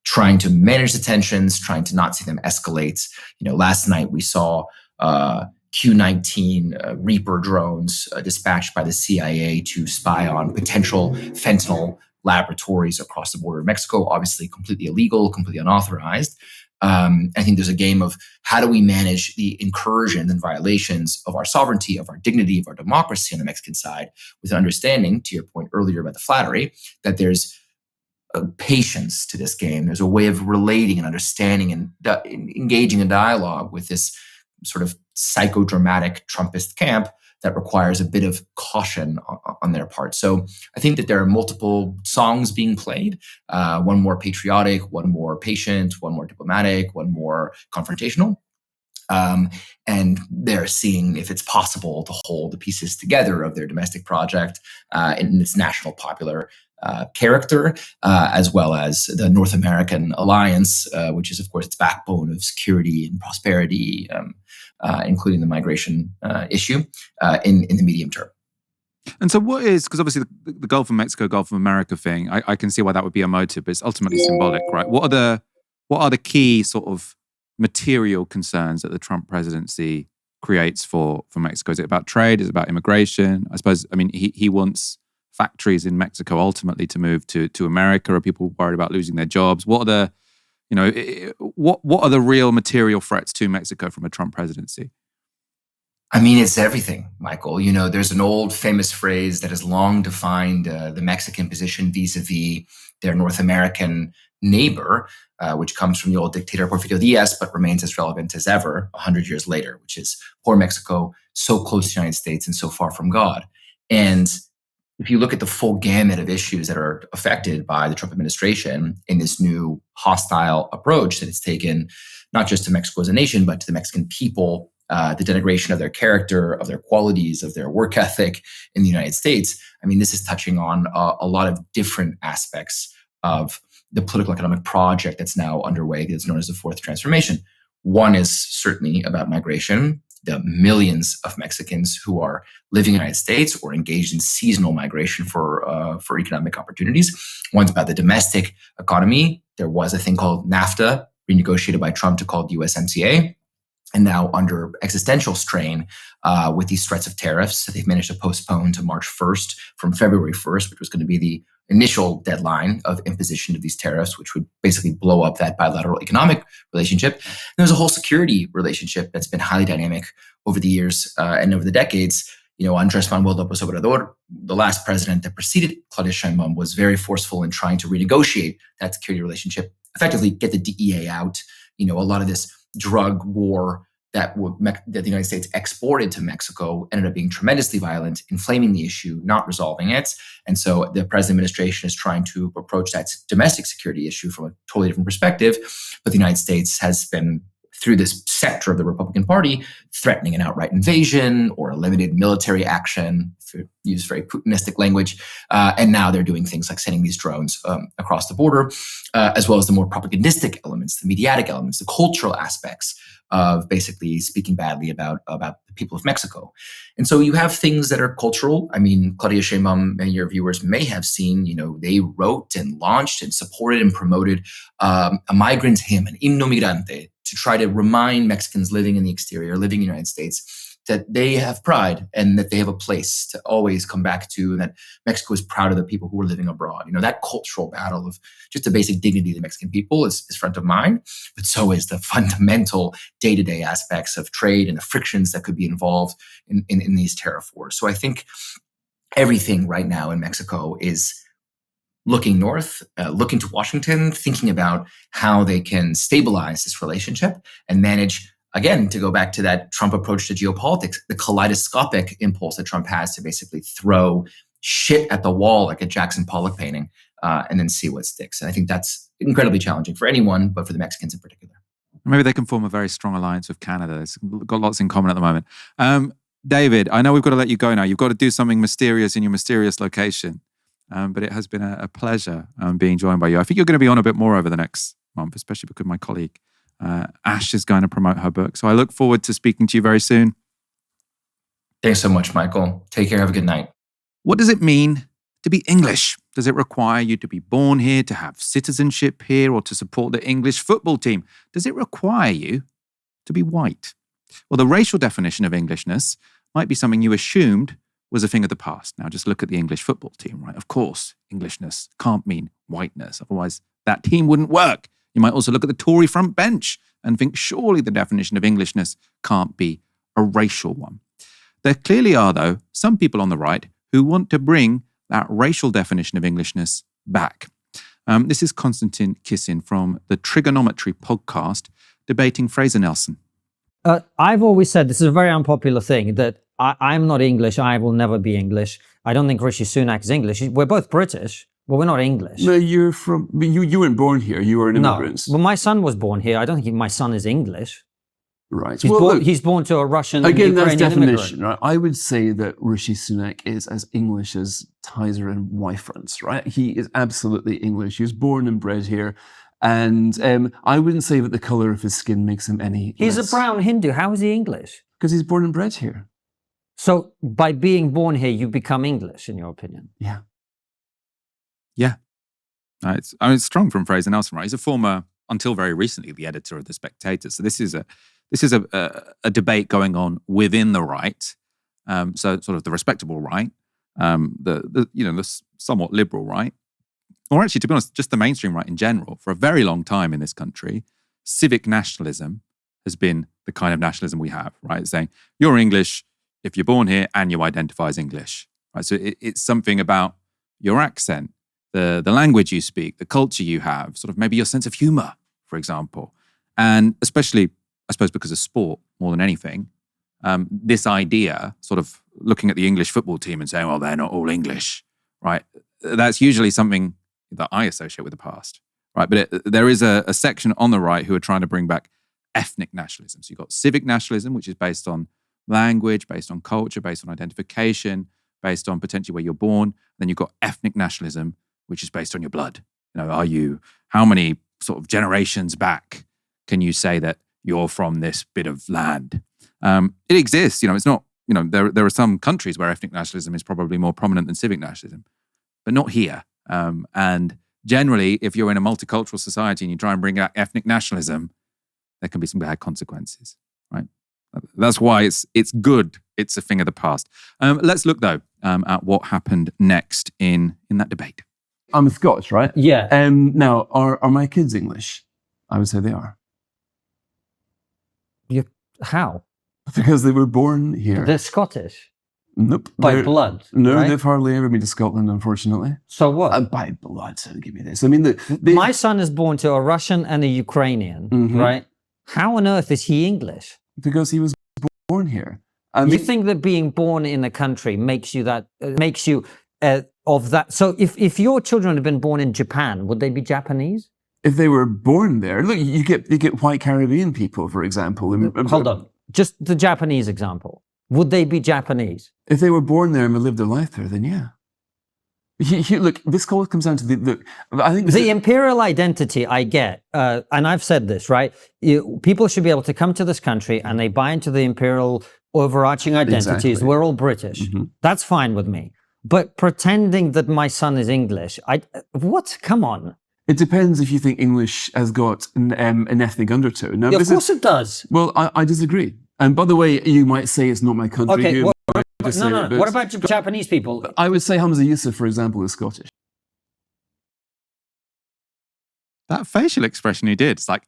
trying to manage the tensions, trying to not see them escalate. Last night we saw Q-19 Reaper drones dispatched by the CIA to spy on potential fentanyl laboratories across the border of Mexico, obviously completely illegal, completely unauthorized. I think there's a game of how do we manage the incursions and violations of our sovereignty, of our dignity, of our democracy on the Mexican side, with an understanding, to your point earlier about the flattery, that there's a patience to this game. There's a way of relating and understanding and engaging in dialogue with this sort of psychodramatic Trumpist camp that requires a bit of caution on their part. So I think that there are multiple songs being played, one more patriotic, one more patient, one more diplomatic, one more confrontational. And they're seeing if it's possible to hold the pieces together of their domestic project in its national popular character, as well as the North American alliance, which is, of course, its backbone of security and prosperity, including the migration issue in the medium term. And so what is, because obviously the Gulf of Mexico, Gulf of America thing, I can see why that would be a motive, but it's ultimately symbolic, right? What are the key sort of material concerns that the Trump presidency creates for Mexico? Is it about trade? Is it about immigration? I suppose, I mean, he wants factories in Mexico ultimately to move to America. Are people worried about losing their jobs? What are what are the real material threats to Mexico from a Trump presidency? I mean, it's everything, Michael. There's an old famous phrase that has long defined the Mexican position vis-a-vis their North American neighbor, which comes from the old dictator Porfirio Diaz, but remains as relevant as ever 100 years later, which is poor Mexico, so close to the United States and so far from God. And if you look at the full gamut of issues that are affected by the Trump administration in this new hostile approach that it's taken, not just to Mexico as a nation, but to the Mexican people, the denigration of their character, of their qualities, of their work ethic in the United States. I mean, this is touching on a lot of different aspects of the political economic project that's now underway, that's known as the Fourth Transformation. One is certainly about migration, the millions of Mexicans who are living in the United States or engaged in seasonal migration for economic opportunities. One's about the domestic economy. There was a thing called NAFTA, renegotiated by Trump to call it USMCA. And now under existential strain with these threats of tariffs, they've managed to postpone to March 1st from February 1st, which was going to be the initial deadline of imposition of these tariffs, which would basically blow up that bilateral economic relationship. And there's a whole security relationship that's been highly dynamic over the years and over the decades. Andrés Manuel López Obrador, the last president that preceded Claudia Sheinbaum, was very forceful in trying to renegotiate that security relationship, effectively get the DEA out. A lot of this drug war that the United States exported to Mexico ended up being tremendously violent, inflaming the issue, not resolving it. And so the present administration is trying to approach that domestic security issue from a totally different perspective. But the United States has been, through this sector of the Republican Party, threatening an outright invasion or a limited military action, to use very Putinistic language. And now they're doing things like sending these drones across the border, as well as the more propagandistic elements, the mediatic elements, the cultural aspects of basically speaking badly about the people of Mexico. And so you have things that are cultural. I mean, Claudia Sheinbaum, many of your viewers may have seen, they wrote and launched and supported and promoted a migrant's hymn, an himno migrante, to try to remind Mexicans living in the exterior, living in the United States, that they have pride and that they have a place to always come back to, and that Mexico is proud of the people who are living abroad. That cultural battle of just the basic dignity of the Mexican people is front of mind, but so is the fundamental day-to-day aspects of trade and the frictions that could be involved in these tariff wars. So I think everything right now in Mexico is looking north, looking to Washington, thinking about how they can stabilize this relationship and manage, again, to go back to that Trump approach to geopolitics, the kaleidoscopic impulse that Trump has to basically throw shit at the wall like a Jackson Pollock painting and then see what sticks. And I think that's incredibly challenging for anyone, but for the Mexicans in particular. Maybe they can form a very strong alliance with Canada. It's got lots in common at the moment. David, I know we've got to let you go now. You've got to do something mysterious in your mysterious location. But it has been a pleasure being joined by you. I think you're going to be on a bit more over the next month, especially because my colleague Ash is going to promote her book. So I look forward to speaking to you very soon. Thanks so much, Michael. Take care. Have a good night. What does it mean to be English? Does it require you to be born here, to have citizenship here, or to support the English football team? Does it require you to be white? Well, the racial definition of Englishness might be something you assumed was a thing of the past. Now just look at the English football team, right? Of course, Englishness can't mean whiteness. Otherwise, that team wouldn't work. You might also look at the Tory front bench and think surely the definition of Englishness can't be a racial one. There clearly are, though, some people on the right who want to bring that racial definition of Englishness back. This is Konstantin Kisin from the Triggernometry podcast debating Fraser Nelson. I've always said, this is a very unpopular thing, that I'm not English. I will never be English. I don't think Rishi Sunak is English. We're both British, but we're not English. No, you weren't born here. You were an immigrant. No, well, my son was born here. I don't think my son is English. Right. He's born to a Russian again, Ukrainian that's definition, immigrant. right? I would say that Rishi Sunak is as English as Tizer and Wyferns, right? He is absolutely English. He was born and bred here. And I wouldn't say that the color of his skin makes him any He's less. a brown Hindu. How is he English? Because he's born and bred here. So by being born here, you become English, in your opinion? Yeah. Yeah. It's strong from Fraser Nelson, right? He's a former, until very recently, the editor of The Spectator. So this is a debate going on within the right. So sort of the respectable right, the somewhat liberal right, or actually, to be honest, just the mainstream right in general. For a very long time in this country, civic nationalism has been the kind of nationalism we have, right? It's saying you're English if you're born here and you identify as English, right? So it's something about your accent, the language you speak, the culture you have, sort of maybe your sense of humor, for example. And especially, I suppose, because of sport more than anything, this idea, sort of looking at the English football team and saying, well, they're not all English, right? That's usually something that I associate with the past, right? But there is a section on the right who are trying to bring back ethnic nationalism. So you've got civic nationalism, which is based on language, based on culture, based on identification, based on potentially where you're born. Then you've got ethnic nationalism, which is based on your blood. How many sort of generations back can you say that you're from this bit of land? It exists, it's not, there are some countries where ethnic nationalism is probably more prominent than civic nationalism, but not here. And generally, if you're in a multicultural society and you try and bring out ethnic nationalism, there can be some bad consequences, right? That's why it's good. It's a thing of the past. Let's look, though, at what happened next in that debate. I'm Scottish, right? Yeah. Now, are my kids English? I would say they are. How? Because they were born here. They're Scottish? Nope. By blood? No, right? They've hardly ever been to Scotland, unfortunately. So what? By blood, so give me this. I mean, my son is born to a Russian and a Ukrainian, right? How on earth is he English? Because he was born here. You think that being born in a country makes you of that? So if your children had been born in Japan, would they be Japanese? If they were born there, look, you get white Caribbean people, for example. Hold on, just the Japanese example. Would they be Japanese? If they were born there and lived their life there, then yeah. Look, this all comes down to I think the imperial identity I get, and I've said this, right? People should be able to come to this country and they buy into the imperial overarching identities. Exactly. We're all British. That's fine with me. But pretending that my son is English, what? Come on. It depends if you think English has got an ethnic undertone. Now, of course it does. Well, I disagree. And by the way, you might say it's not my country. Okay, What about Japanese people? I would say Hamza Yusuf, for example, is Scottish. That facial expression he did, it's like,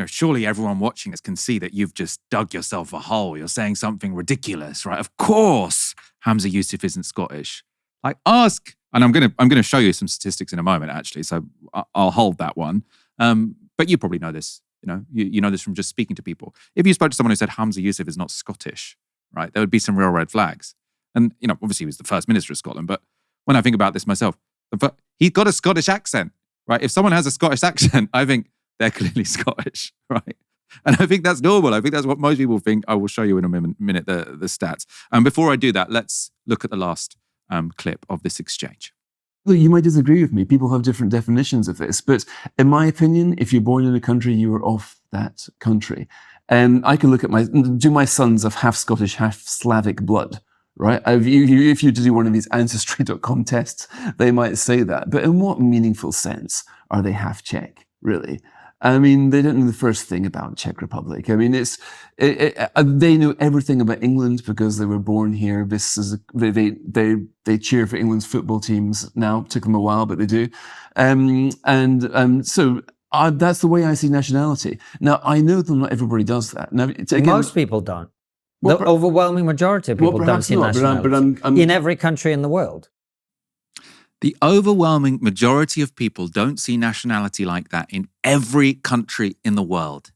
surely everyone watching us can see that you've just dug yourself a hole. You're saying something ridiculous, right? Of course, Hamza Yusuf isn't Scottish. Like, ask, and I'm gonna show you some statistics in a moment, actually. So I'll hold that one. But you probably know this. You know this from just speaking to people. If you spoke to someone who said Hamza Yusuf is not Scottish, right, there would be some real red flags. And obviously he was the first minister of Scotland. But when I think about this myself, he's got a Scottish accent, right? If someone has a Scottish accent, I think they're clearly Scottish, right? And I think that's normal. I think that's what most people think. I will show you in a minute the stats. Before I do that, let's look at the last clip of this exchange. Look, you might disagree with me. People have different definitions of this. But in my opinion, if you're born in a country, you are of that country. And I can look at my sons of half Scottish, half Slavic blood, right? If you were to do one of these Ancestry.com tests, they might say that. But in what meaningful sense are they half Czech, really? I mean, they don't know the first thing about Czech Republic. I mean, they know everything about England because they were born here. They cheer for England's football teams now. It took them a while, but they do. So that's the way I see nationality. Now, I know that not everybody does that. Now, again, most people don't. The overwhelming majority of people don't see nationality in every country in the world. The overwhelming majority of people don't see nationality like that in every country in the world.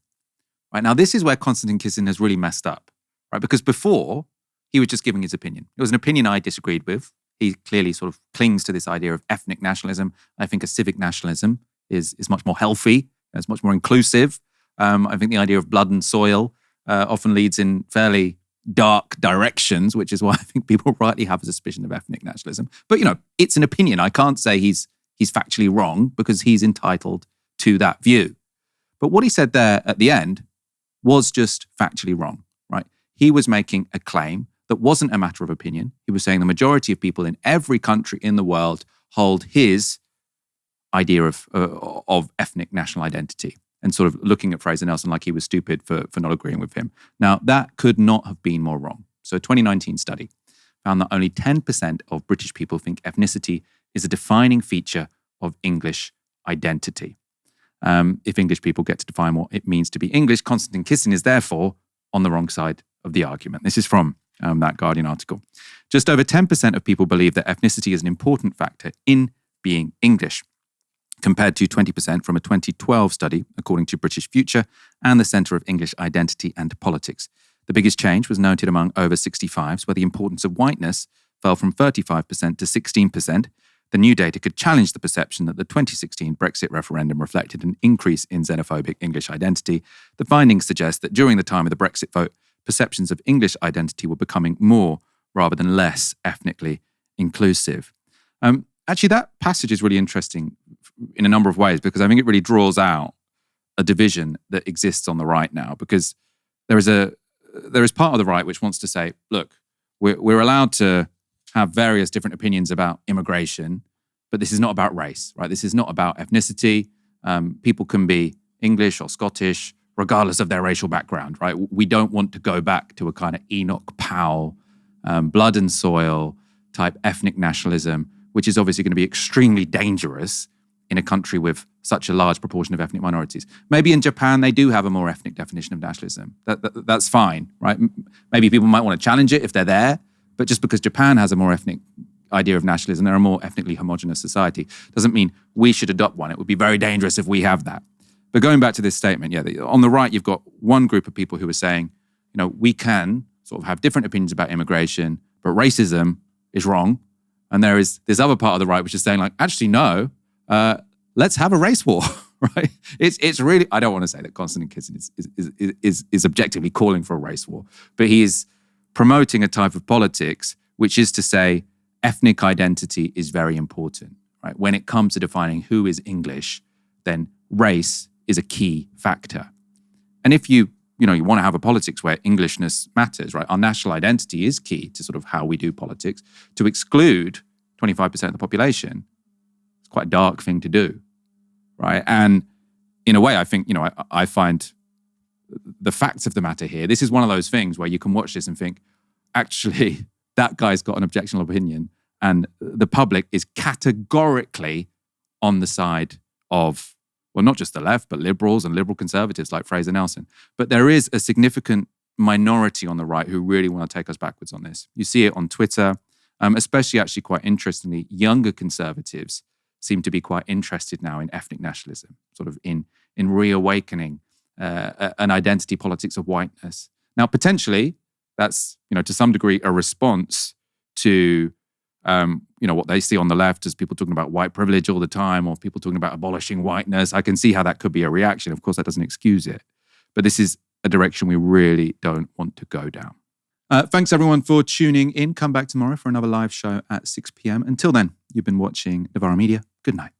Right now, this is where Konstantin Kisin has really messed up, right? Because before, he was just giving his opinion. It was an opinion I disagreed with. He clearly sort of clings to this idea of ethnic nationalism. I think a civic nationalism is much more healthy. It's much more inclusive. I think the idea of blood and soil often leads in fairly dark directions, which is why I think people rightly have a suspicion of ethnic nationalism. But, it's an opinion. I can't say he's factually wrong because he's entitled to that view. But what he said there at the end was just factually wrong, right? He was making a claim that wasn't a matter of opinion. He was saying the majority of people in every country in the world hold his idea of ethnic national identity, and sort of looking at Fraser Nelson like he was stupid for not agreeing with him. Now, that could not have been more wrong. So a 2019 study found that only 10% of British people think ethnicity is a defining feature of English identity. If English people get to define what it means to be English, Konstantin Kisin is therefore on the wrong side of the argument. This is from that Guardian article. Just over 10% of people believe that ethnicity is an important factor in being English, compared to 20% from a 2012 study, according to British Future and the Centre of English Identity and Politics. The biggest change was noted among over 65s, where the importance of whiteness fell from 35% to 16%. The new data could challenge the perception that the 2016 Brexit referendum reflected an increase in xenophobic English identity. The findings suggest that during the time of the Brexit vote, perceptions of English identity were becoming more rather than less ethnically inclusive. Actually, that passage is really interesting in a number of ways because I think it really draws out a division that exists on the right now, because there is part of the right which wants to say, look, we're allowed to have various different opinions about immigration, but this is not about race, right? This is not about ethnicity. People can be English or Scottish, regardless of their racial background, right? We don't want to go back to a kind of Enoch Powell, blood and soil type ethnic nationalism, which is obviously going to be extremely dangerous in a country with such a large proportion of ethnic minorities. Maybe in Japan, they do have a more ethnic definition of nationalism. That's fine, right? Maybe people might want to challenge it if they're there, but just because Japan has a more ethnic idea of nationalism, they're a more ethnically homogenous society, doesn't mean we should adopt one. It would be very dangerous if we have that. But going back to this statement, on the right, you've got one group of people who are saying, we can sort of have different opinions about immigration, but racism is wrong. And there is this other part of the right which is saying, like, actually, no, let's have a race war, right? It's really, I don't want to say that Konstantin Kisin is objectively calling for a race war, but he is promoting a type of politics which is to say ethnic identity is very important, right? When it comes to defining who is English, then race is a key factor. And if you want to have a politics where Englishness matters, right? Our national identity is key to sort of how we do politics. To exclude 25% of the population, it's quite a dark thing to do, right? And in a way, I think, I find the facts of the matter here, this is one of those things where you can watch this and think, actually, that guy's got an objectionable opinion, and the public is categorically on the side of, well, not just the left, but liberals and liberal conservatives like Fraser Nelson. But there is a significant minority on the right who really want to take us backwards on this. You see it on Twitter, especially actually quite interestingly, younger conservatives seem to be quite interested now in ethnic nationalism, sort of in reawakening an identity politics of whiteness. Now, potentially, that's, to some degree a response to what they see on the left as people talking about white privilege all the time, or people talking about abolishing whiteness. I can see how that could be a reaction. Of course, that doesn't excuse it. But this is a direction we really don't want to go down. Thanks, everyone, for tuning in. Come back tomorrow for another live show at 6 p.m. Until then, you've been watching Novara Media. Good night.